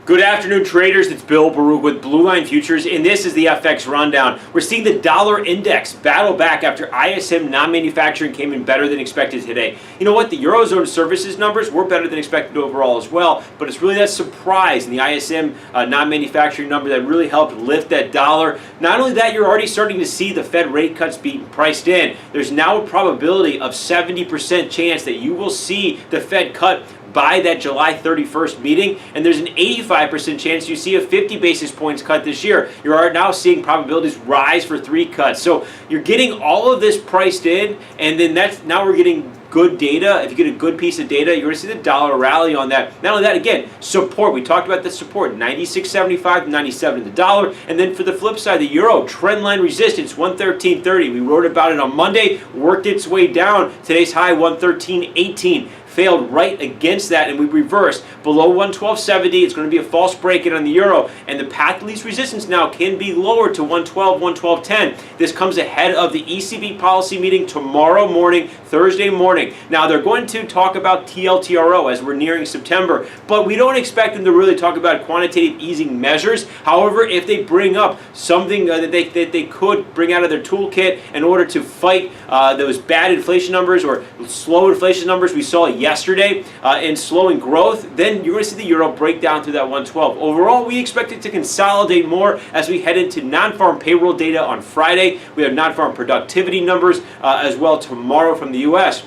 Good afternoon, traders. It's Bill Baruch with Blue Line Futures, and this is the FX Rundown. We're seeing the dollar index battle back after ISM non-manufacturing came in better than expected today. You know what? The Eurozone services numbers were better than expected overall as well, but it's really that surprise in the ISM non-manufacturing number that really helped lift that dollar. Not only that, you're already starting to see the Fed rate cuts being priced in. There's now a probability of 70% chance that you will see the Fed cut by that July 31st meeting, and there's an 85% chance you see a 50 basis points cut this year. You are now seeing probabilities rise for 3 cuts. So you're getting all of this priced in, and then now we're getting good data. If you get a good piece of data, you're going to see the dollar rally on that. Not only that, again, support. We talked about the support, 96.75 to 97 in the dollar. And then for the flip side, the euro, trendline resistance, 113.30. We wrote about it on Monday, worked its way down. Today's high, 113.18. Failed right against that, and we reversed below 112.70. It's going to be a false break-in on the euro, and the path of least resistance now can be lowered to 112, 112.10. This comes ahead of the ECB policy meeting tomorrow morning, Thursday morning. Now, they're going to talk about TLTRO as we're nearing September, but we don't expect them to really talk about quantitative easing measures. However, if they bring up something that they could bring out of their toolkit in order to fight those bad inflation numbers or slow inflation numbers we saw yesterday in slowing growth, then you're going to see the euro break down through that 112. Overall, we expect it to consolidate more as we head into non-farm payroll data on Friday. We have non-farm productivity numbers as well tomorrow from the U.S.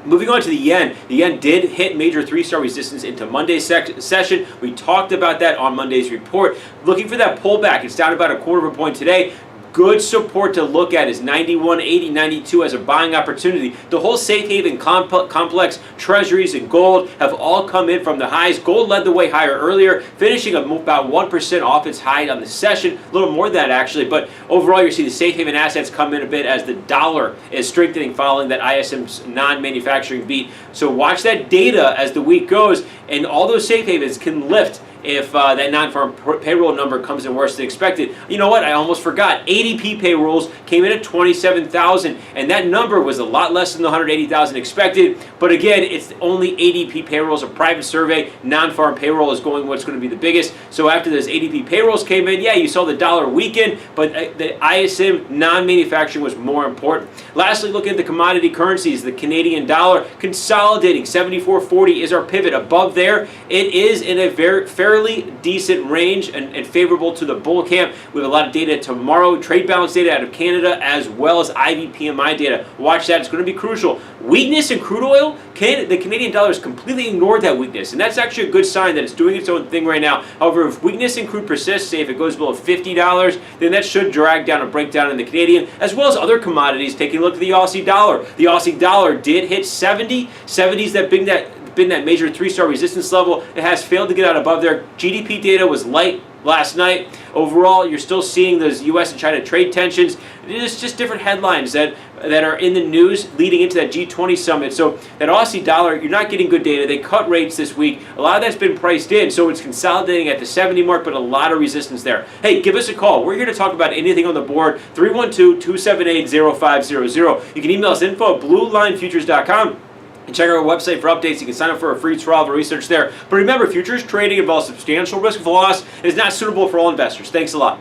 Moving on to the yen did hit major 3-star resistance into Monday's session. We talked about that on Monday's report. Looking for that pullback, it's down about 1/4 of a point today. Good support to look at is 91.80, 92 as a buying opportunity. The whole safe haven complex, treasuries and gold have all come in from the highs. Gold led the way higher earlier, finishing about 1% off its high on the session. A little more than that actually, but overall you see the safe haven assets come in a bit as the dollar is strengthening following that ISM's non-manufacturing beat. So watch that data as the week goes, and all those safe havens can lift if that non-farm payroll number comes in worse than expected. You know what? I almost forgot. ADP payrolls came in at 27,000, and that number was a lot less than the 180,000 expected. But again, it's only ADP payrolls, a private survey. Non-farm payroll is what's going to be the biggest. So after those ADP payrolls came in, yeah, you saw the dollar weaken, but the ISM non-manufacturing was more important. Lastly, looking at the commodity currencies, the Canadian dollar consolidating 74.40 is our pivot. Above there, it is in a fairly decent range and favorable to the bull camp. We have a lot of data tomorrow, trade balance data out of Canada, as well as IVPMI data. Watch that. It's going to be crucial. Weakness in crude oil, the Canadian dollar has completely ignored that weakness, and that's actually a good sign that it's doing its own thing right now. However, if weakness in crude persists, say if it goes below $50, then that should drag down a breakdown in the Canadian, as well as other commodities. Taking a look at the Aussie dollar. The Aussie dollar did hit 70. 70s that been that major 3-star resistance level. It has failed to get out above there. GDP data was light last night. Overall, you're still seeing those U.S. and China trade tensions. It's just different headlines that are in the news leading into that G20 summit. So that Aussie dollar, you're not getting good data. They cut rates this week. A lot of that's been priced in, so it's consolidating at the 70 mark, but a lot of resistance there. Hey, give us a call. We're here to talk about anything on the board, 312-278-0500. You can email us info@bluelinefutures.com. And check out our website for updates. You can sign up for a free trial of research there. But remember, futures trading involves substantial risk of loss and is not suitable for all investors. Thanks a lot.